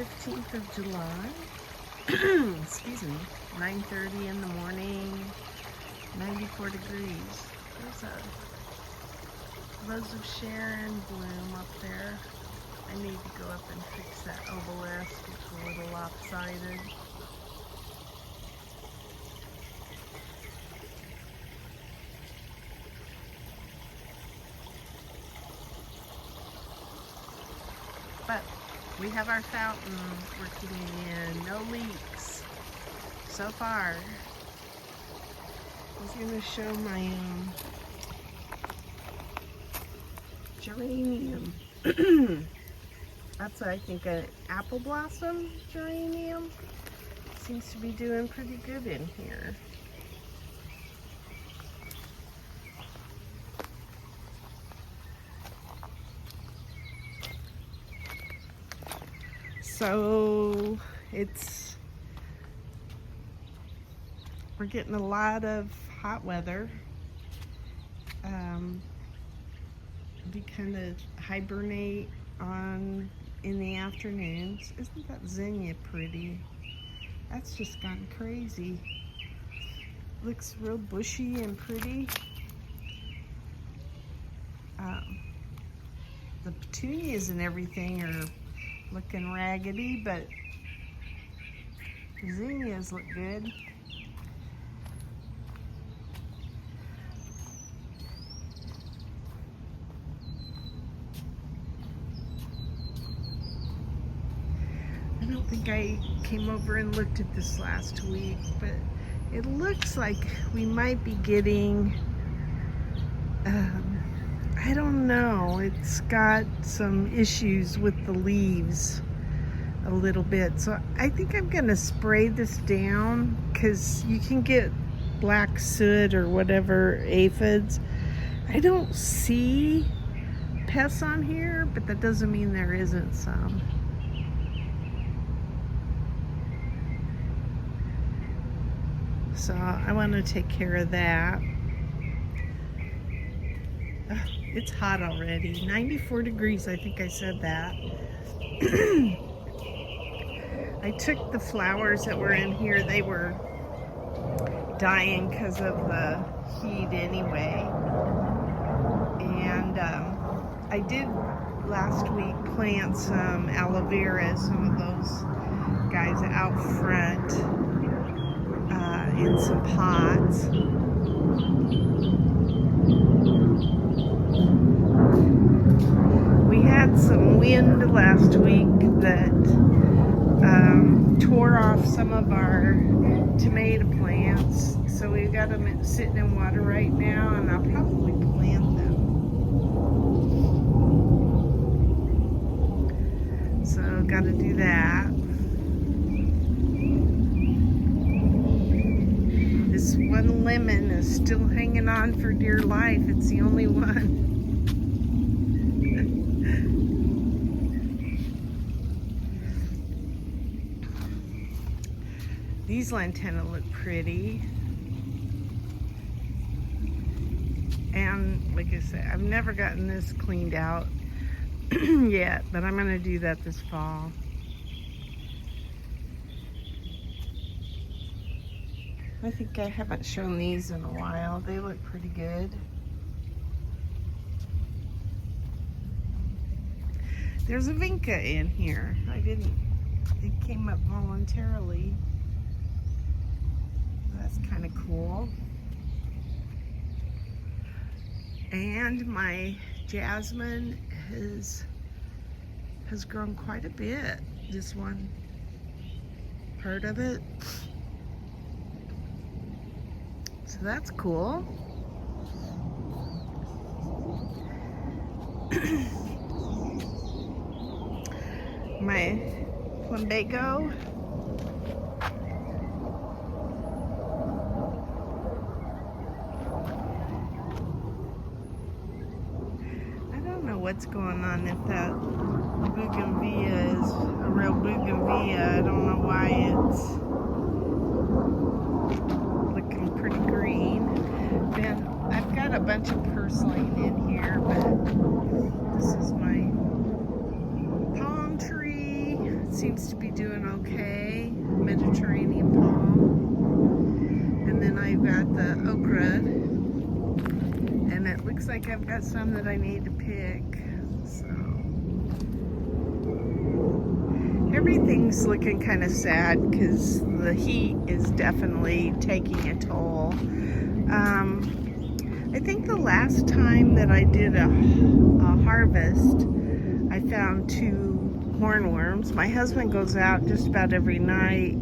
15th of July. Excuse me. 9:30 in the morning. 94 degrees. There's a Rose of Sharon bloom up there. I need to go up and fix that obelisk. It's a little lopsided. But we have our fountain working in, no leaks so far. I was going to show my geranium. That's, I think, an apple blossom geranium. Seems to be doing pretty good in here. So we're getting a lot of hot weather. We kind of hibernate in the afternoons. Isn't that zinnia pretty? That's just gone crazy. Looks real bushy and pretty. The petunias and everything are looking raggedy, but zinnias look good. I don't think I came over and looked at this last week, but it looks like we might be getting, I don't know, it's got some issues with the leaves a little bit. So I think I'm gonna spray this down because you can get black soot or whatever aphids. I don't see pests on here, but that doesn't mean there isn't some. So I want to take care of that. It's hot already. 94 degrees, I think I said that. I took the flowers that were in here. They were dying because of the heat anyway. And I did last week plant some aloe vera, some of those guys out front, in some pots. We had some wind last week that tore off some of our tomato plants, so we've got them sitting in water right now, and I'll probably plant them. So got to do that. This one lemon is still hanging on for dear life. It's the only one. These lantana look pretty. And like I said, I've never gotten this cleaned out yet, but I'm gonna do that this fall. I think I haven't shown these in a while. They look pretty good. There's a vinca in here. It came up voluntarily. That's kind of cool. And my jasmine has grown quite a bit. This one part of it. So that's cool. My Vego. What's going on if that bougainvillea is a real bougainvillea. I don't know why it's looking pretty green. Then I've got a bunch of purslane in here, but this is my palm tree. It seems to okay. Mediterranean palm. And then I've got the okra. And it looks like I've got some that I need to pick. So everything's looking kind of sad because the heat is definitely taking a toll. I think the last time that I did a harvest, I found 2 hornworms. My husband goes out just about every night.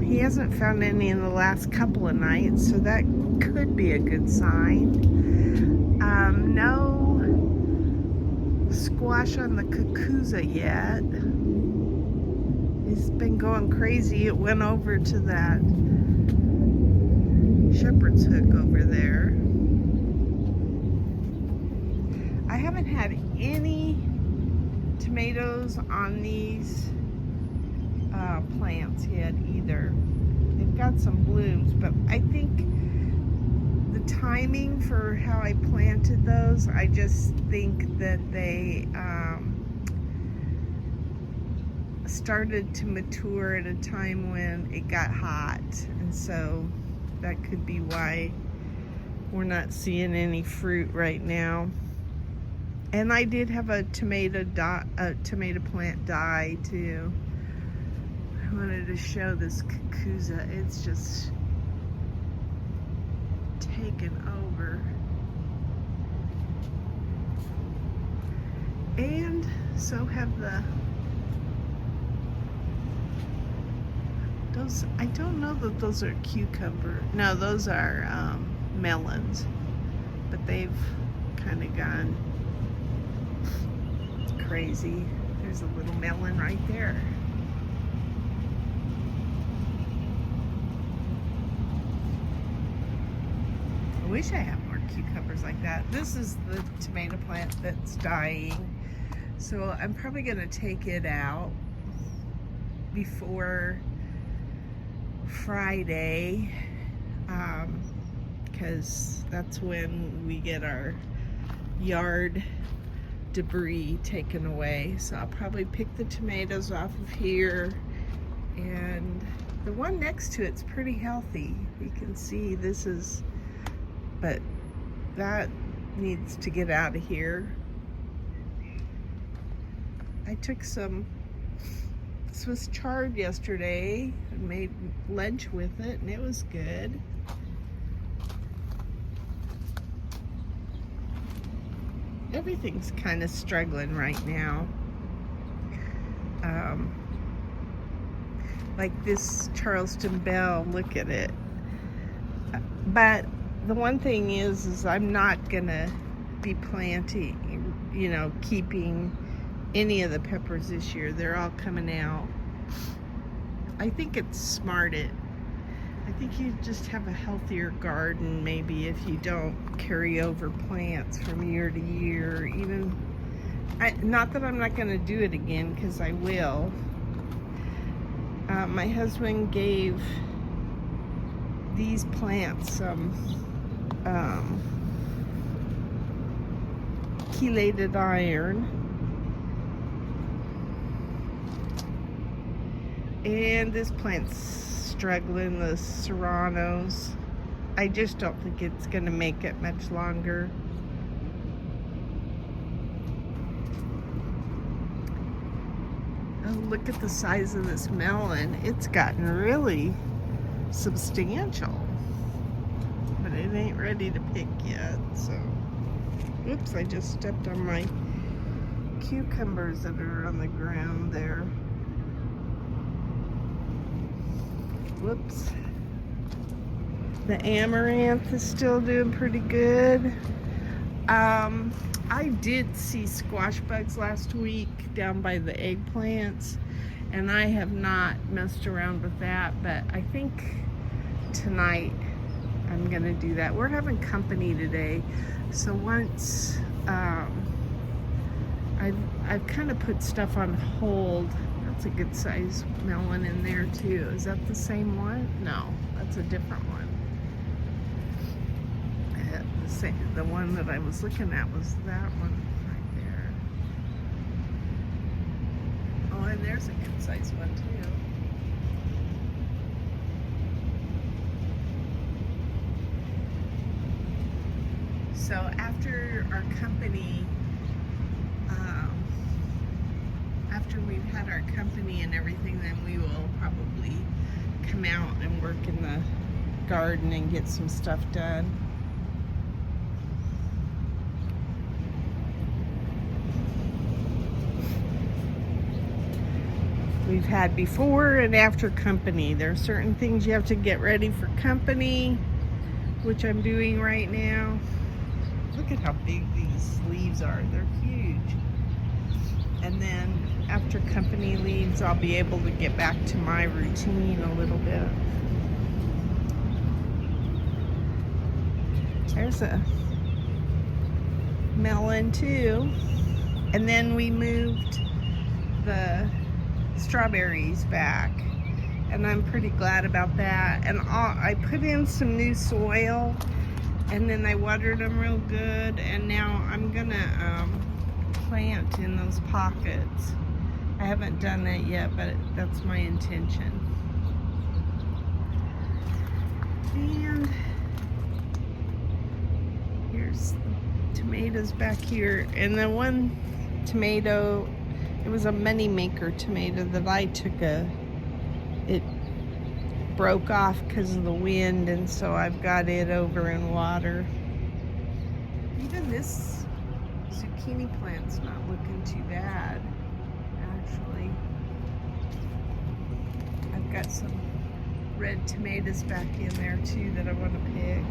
He hasn't found any in the last couple of nights, so that could be a good sign. No squash on the cucuzza yet. It's been going crazy. It went over to that shepherd's hook over there. I haven't had any tomatoes on these plants yet either. They've got some blooms, but I think the timing for how I planted those, I just think that they started to mature at a time when it got hot, and so that could be why we're not seeing any fruit right now. And I did have a tomato plant die too. I wanted to show this cucuzza. It's just taken over. And so have those, I don't know that those are cucumber. No, those are melons. But they've kind of gone crazy. There's a little melon right there. I wish I had more cucumbers like that. This is the tomato plant that's dying. So I'm probably gonna take it out before Friday, because that's when we get our yard debris taken away. So I'll probably pick the tomatoes off of here, and the one next to it's pretty healthy. You can see this is, but that needs to get out of here. I took some Swiss chard yesterday and made lunch with it, and it was good. Everything's kind of struggling right now. Like this Charleston Bell, look at it. But the one thing is I'm not gonna be planting, keeping any of the peppers this year. They're all coming out. I think it's smart. I think you just have a healthier garden maybe if you don't carry over plants from year to year. Even, not that I'm not going to do it again, because I will. My husband gave these plants some chelated iron, and this plant's struggling, the serranos. I just don't think it's going to make it much longer. Oh, look at the size of this melon. It's gotten really substantial, but it ain't ready to pick yet. So, oops, I just stepped on my cucumbers that are on the ground there. Whoops. The amaranth is still doing pretty good. I did see squash bugs last week down by the eggplants, and I have not messed around with that, but I think tonight I'm gonna do that. We're having company today, so once I've kind of put stuff on hold. That's a good size melon in there too. Is that the same one? No, that's a different one. The one that I was looking at was that one right there. Oh, and there's a good sized one too. So after our company, after we've had our company and everything, then we will probably come out and work in the garden and get some stuff done. We've had before and after company. There are certain things you have to get ready for company, which I'm doing right now. Look at how big these leaves are. They're huge. And then after company leaves, I'll be able to get back to my routine a little bit. There's a melon too. And then we moved the strawberries back, and I'm pretty glad about that. And I put in some new soil, and then I watered them real good, and now I'm gonna plant in those pockets. I haven't done that yet, but that's my intention. And here's the tomatoes back here, and the one tomato, it was a money maker tomato that I took it broke off because of the wind, and so I've got it over in water. Even this zucchini plant's not looking too bad, actually. I've got some red tomatoes back in there too that I want to pick.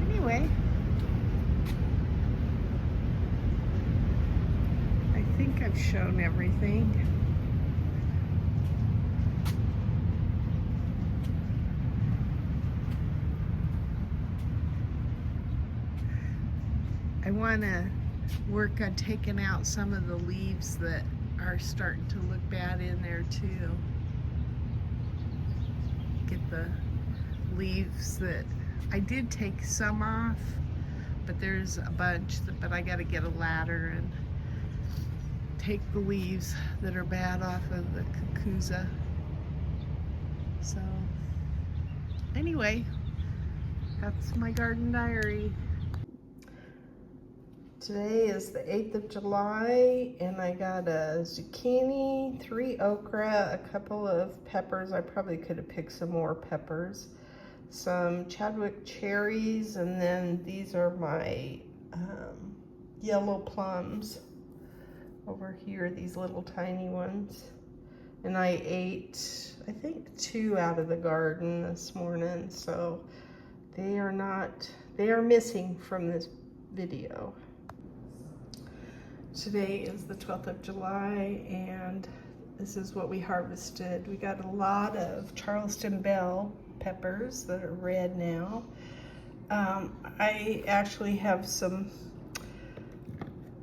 Anyway, I think I've shown everything. I want to work on taking out some of the leaves that are starting to look bad in there too. Get the leaves that I did take some off, but there's a bunch but I got to get a ladder and take the leaves that are bad off of the cucuzza. So anyway, that's my garden diary. Today is the 8th of July, and I got a zucchini, 3 okra, a couple of peppers. I probably could have picked some more peppers, some Chadwick cherries, and then these are my yellow plums over here, these little tiny ones. And I ate, I think, 2 out of the garden this morning, so they are missing from this video. Today is the 12th of July, and this is what we harvested. We got a lot of Charleston bell peppers that are red now. I actually have some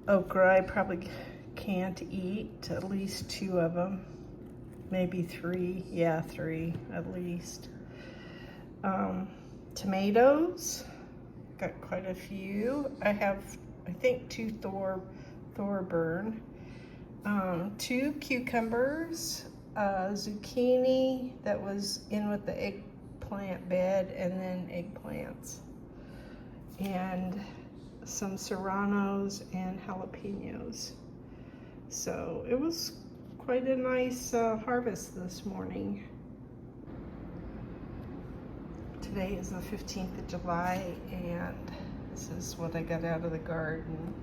okra I probably can't eat, at least 2 of them, maybe 3. Yeah, 3 at least. Tomatoes, got quite a few. I have, I think, 2 Thorburn, 2 cucumbers, zucchini that was in with the eggplant bed, and then eggplants, and some serranos and jalapenos. So it was quite a nice harvest this morning. Today is the 15th of July, and this is what I got out of the garden.